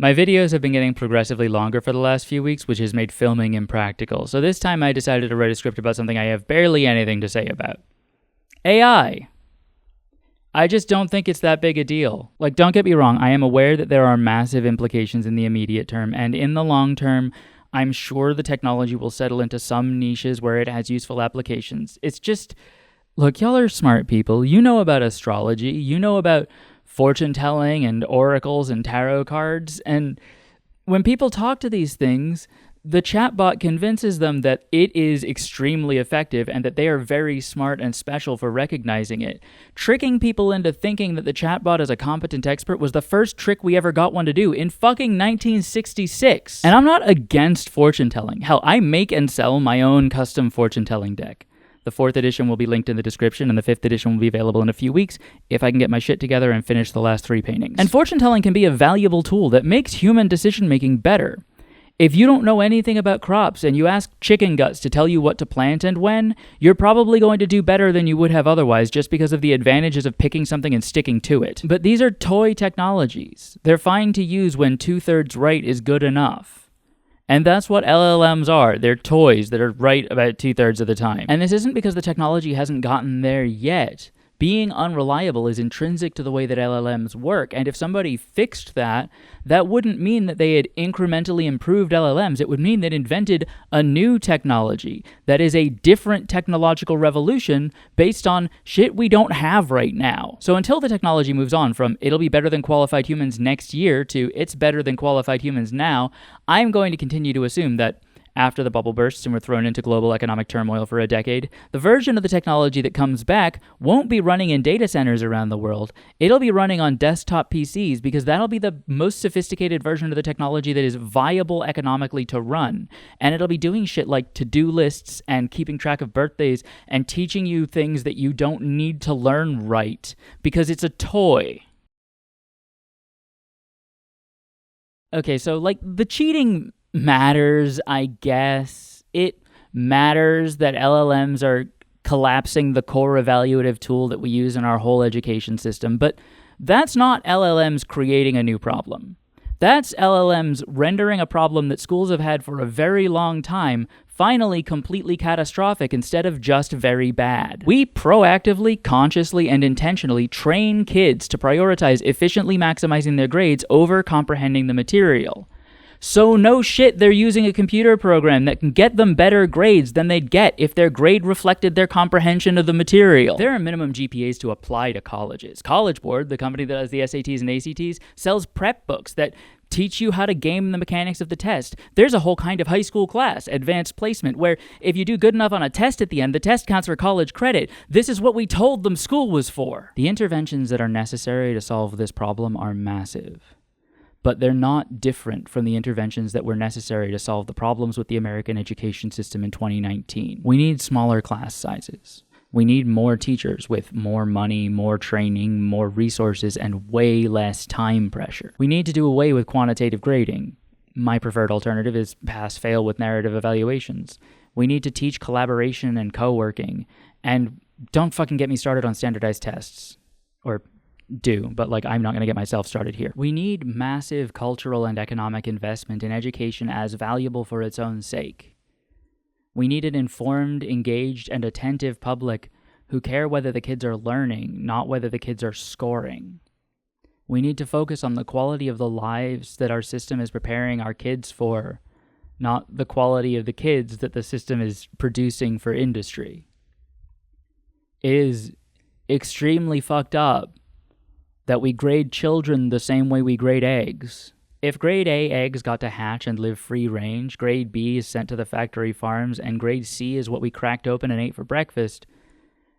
My videos have been getting progressively longer for the last few weeks, which has made filming impractical. So this time I decided to write a script about something I have barely anything to say about. AI. I just don't think it's that big a deal. Like, don't get me wrong, I am aware that there are massive implications in the immediate term, and in the long term, I'm sure the technology will settle into some niches where it has useful applications. It's just, look, y'all are smart people. You know about astrology. You know about fortune telling and oracles and tarot cards. And when people talk to these things, the chatbot convinces them that it is extremely effective and that they are very smart and special for recognizing it. Tricking people into thinking that the chatbot is a competent expert was the first trick we ever got one to do in fucking 1966. And I'm not against fortune telling. Hell, I make and sell my own custom fortune telling deck. The 4th edition will be linked in the description, and the 5th edition will be available in a few weeks if I can get my shit together and finish the last 3 paintings. And fortune telling can be a valuable tool that makes human decision making better. If you don't know anything about crops and you ask chicken guts to tell you what to plant and when, you're probably going to do better than you would have otherwise just because of the advantages of picking something and sticking to it. But these are toy technologies. They're fine to use when 2/3 right is good enough. And that's what LLMs are. They're toys that are right about 2/3 of the time. And this isn't because the technology hasn't gotten there yet. Being unreliable is intrinsic to the way that LLMs work, and if somebody fixed that, that wouldn't mean that they had incrementally improved LLMs. It would mean they'd invented a new technology that is a different technological revolution based on shit we don't have right now. So until the technology moves on from it'll be better than qualified humans next year to it's better than qualified humans now, I'm going to continue to assume that after the bubble bursts and we're thrown into global economic turmoil for a decade, the version of the technology that comes back won't be running in data centers around the world. It'll be running on desktop PCs because that'll be the most sophisticated version of the technology that is viable economically to run. And it'll be doing shit like to-do lists and keeping track of birthdays and teaching you things that you don't need to learn right because it's a toy. Okay, so like the cheating matters, I guess. It matters that LLMs are collapsing the core evaluative tool that we use in our whole education system, but that's not LLMs creating a new problem. That's LLMs rendering a problem that schools have had for a very long time finally completely catastrophic instead of just very bad. We proactively, consciously, and intentionally train kids to prioritize efficiently maximizing their grades over comprehending the material. So no shit, they're using a computer program that can get them better grades than they'd get if their grade reflected their comprehension of the material. There are minimum GPAs to apply to colleges. College Board, the company that does the SATs and ACTs, sells prep books that teach you how to game the mechanics of the test. There's a whole kind of high school class, advanced placement, where if you do good enough on a test at the end, the test counts for college credit. This is what we told them school was for. The interventions that are necessary to solve this problem are massive. But they're not different from the interventions that were necessary to solve the problems with the American education system in 2019. We need smaller class sizes. We need more teachers with more money, more training, more resources, and way less time pressure. We need to do away with quantitative grading. My preferred alternative is pass-fail with narrative evaluations. We need to teach collaboration and co-working. And don't fucking get me started on standardized tests. Or do, but like I'm not going to get myself started here. We need massive cultural and economic investment in education as valuable for its own sake. We need an informed, engaged, and attentive public who care whether the kids are learning, not whether the kids are scoring. We need to focus on the quality of the lives that our system is preparing our kids for, not the quality of the kids that the system is producing for industry. It is extremely fucked up that we grade children the same way we grade eggs. If grade A eggs got to hatch and live free range, grade B is sent to the factory farms, and grade C is what we cracked open and ate for breakfast,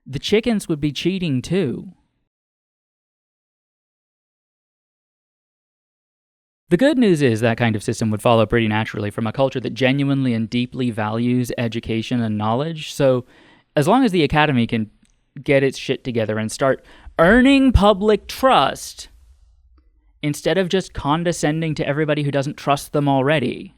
the chickens would be cheating too. The good news is that kind of system would follow pretty naturally from a culture that genuinely and deeply values education and knowledge, so as long as the academy can get its shit together and start earning public trust instead of just condescending to everybody who doesn't trust them already,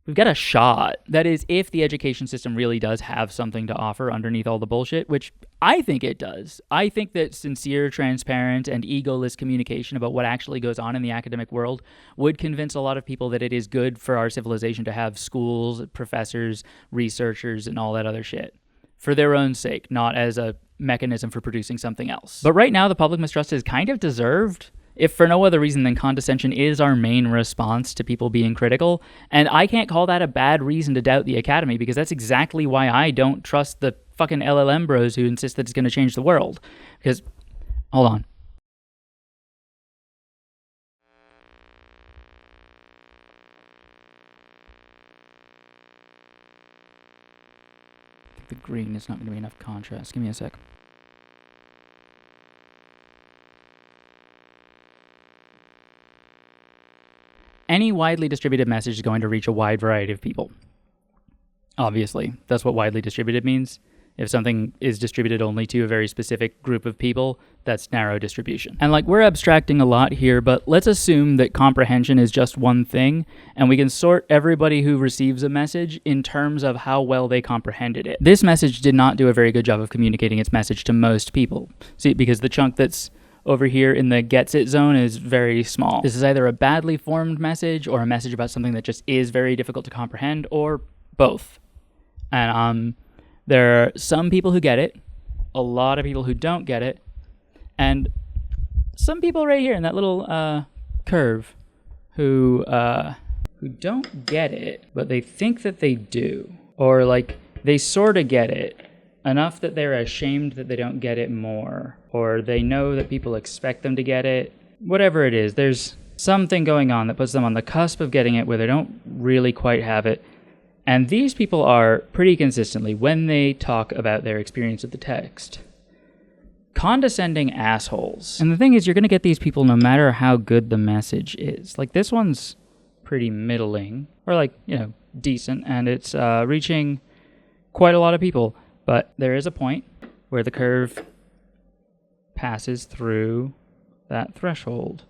we've got a shot. That is, if the education system really does have something to offer underneath all the bullshit, which I think it does. I think that sincere, transparent, and egoless communication about what actually goes on in the academic world would convince a lot of people that it is good for our civilization to have schools, professors, researchers, and all that other shit. For their own sake, not as a mechanism for producing something else. But right now, the public mistrust is kind of deserved, if for no other reason than condescension is our main response to people being critical. And I can't call that a bad reason to doubt the academy, because that's exactly why I don't trust the fucking LLM bros who insist that it's going to change the world. Because, hold on. I think the green is not going to be enough contrast. Give me a sec. Any widely distributed message is going to reach a wide variety of people. Obviously, that's what widely distributed means. If something is distributed only to a very specific group of people, that's narrow distribution. And we're abstracting a lot here, but let's assume that comprehension is just one thing, and we can sort everybody who receives a message in terms of how well they comprehended it. This message did not do a very good job of communicating its message to most people. See, because the chunk that's over here in the gets it zone is very small. This is either a badly formed message or a message about something that just is very difficult to comprehend, or both. And there are some people who get it, a lot of people who don't get it, and some people right here in that little curve who don't get it, but they think that they do. Or they sort of get it, enough that they're ashamed that they don't get it more, or they know that people expect them to get it. Whatever it is, there's something going on that puts them on the cusp of getting it where they don't really quite have it. And these people are pretty consistently, when they talk about their experience of the text, condescending assholes. And the thing is, you're going to get these people no matter how good the message is. This one's pretty middling, or decent, and it's reaching quite a lot of people. But there is a point where the curve passes through that threshold,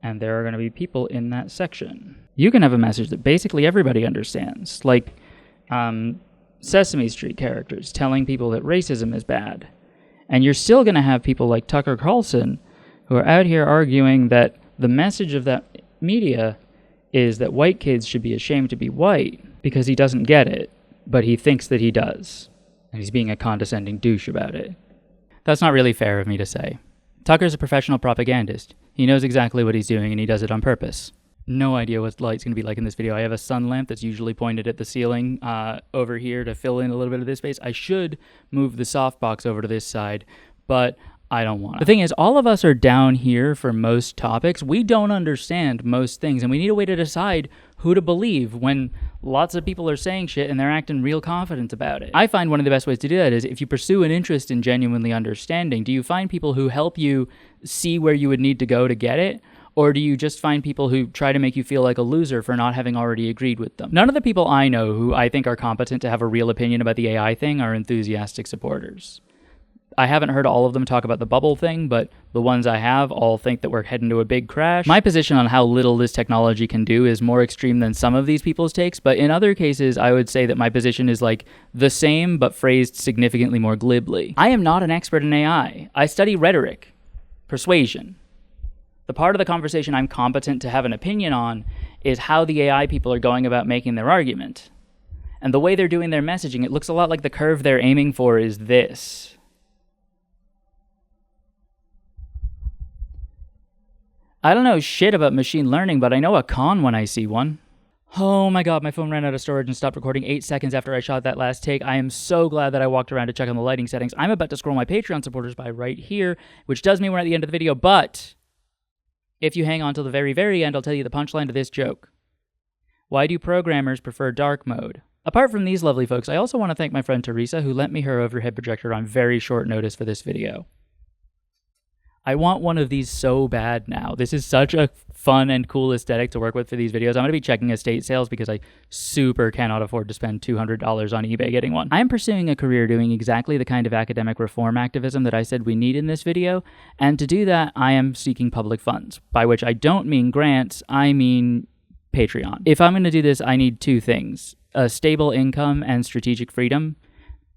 and there are going to be people in that section. You can have a message that basically everybody understands, like Sesame Street characters telling people that racism is bad. And you're still going to have people like Tucker Carlson who are out here arguing that the message of that media is that white kids should be ashamed to be white because he doesn't get it, but he thinks that he does. And he's being a condescending douche about it. That's not really fair of me to say. Tucker's a professional propagandist. He knows exactly what he's doing, and he does it on purpose. No idea what the light's going to be like in this video. I have a sun lamp that's usually pointed at the ceiling over here to fill in a little bit of this space. I should move the softbox over to this side, but I don't want to. The thing is, all of us are down here for most topics. We don't understand most things, and we need a way to decide who to believe when lots of people are saying shit and they're acting real confident about it. I find one of the best ways to do that is if you pursue an interest in genuinely understanding, do you find people who help you see where you would need to go to get it? Or do you just find people who try to make you feel like a loser for not having already agreed with them? None of the people I know who I think are competent to have a real opinion about the AI thing are enthusiastic supporters. I haven't heard all of them talk about the bubble thing, but the ones I have all think that we're heading to a big crash. My position on how little this technology can do is more extreme than some of these people's takes, but in other cases, I would say that my position is the same, but phrased significantly more glibly. I am not an expert in AI. I study rhetoric, persuasion. The part of the conversation I'm competent to have an opinion on is how the AI people are going about making their argument. And the way they're doing their messaging, it looks a lot like the curve they're aiming for is this. I don't know shit about machine learning, but I know a con when I see one. Oh my god, my phone ran out of storage and stopped recording 8 seconds after I shot that last take. I am so glad that I walked around to check on the lighting settings. I'm about to scroll my Patreon supporters by right here, which does mean we're at the end of the video, but if you hang on till the very, very end, I'll tell you the punchline to this joke. Why do programmers prefer dark mode? Apart from these lovely folks, I also want to thank my friend Teresa, who lent me her overhead projector on very short notice for this video. I want one of these so bad now. This is such a fun and cool aesthetic to work with for these videos. I'm going to be checking estate sales because I super cannot afford to spend $200 on eBay getting one. I'm pursuing a career doing exactly the kind of academic reform activism that I said we need in this video, and to do that, I am seeking public funds, by which I don't mean grants, I mean Patreon. If I'm going to do this, I need two things: a stable income and strategic freedom.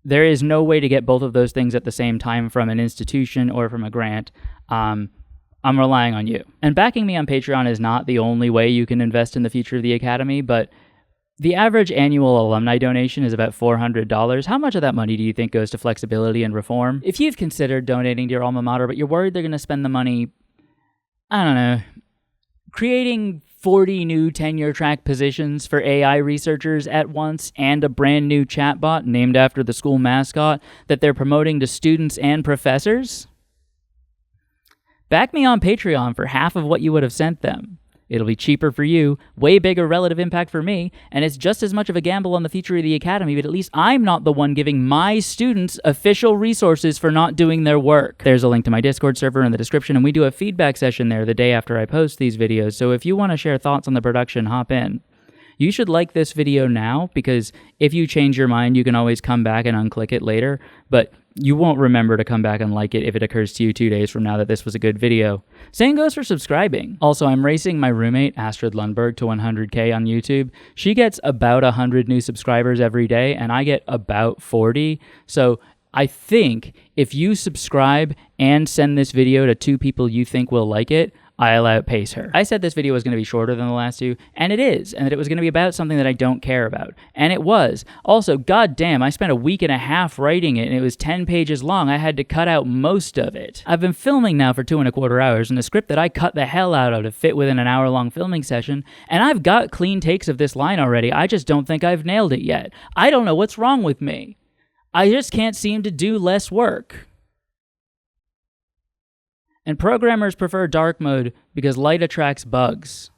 There is no way to get both of those things at the same time from an institution or from a grant. I'm relying on you. And backing me on Patreon is not the only way you can invest in the future of the Academy, but the average annual alumni donation is about $400. How much of that money do you think goes to flexibility and reform? If you've considered donating to your alma mater, but you're worried they're going to spend the money, I don't know, creating 40 new tenure-track positions for AI researchers at once and a brand new chatbot named after the school mascot that they're promoting to students and professors, back me on Patreon for half of what you would have sent them. It'll be cheaper for you, way bigger relative impact for me, and it's just as much of a gamble on the future of the Academy, but at least I'm not the one giving my students official resources for not doing their work. There's a link to my Discord server in the description, and we do a feedback session there the day after I post these videos, so if you want to share thoughts on the production, hop in. You should like this video now, because if you change your mind, you can always come back and unclick it later, but you won't remember to come back and like it if it occurs to you 2 days from now that this was a good video. Same goes for subscribing. Also, I'm racing my roommate, Astrid Lundberg, to 100K on YouTube. She gets about 100 new subscribers every day, and I get about 40. So I think if you subscribe and send this video to 2 people you think will like it, I'll outpace her. I said this video was going to be shorter than the last 2, and it is, and that it was going to be about something that I don't care about. And it was. Also, goddamn, I spent a week and a half writing it, and it was 10 pages long. I had to cut out most of it. I've been filming now for 2.25 hours, and a script that I cut the hell out of to fit within an hour-long filming session, and I've got clean takes of this line already. I just don't think I've nailed it yet. I don't know what's wrong with me. I just can't seem to do less work. And programmers prefer dark mode because light attracts bugs.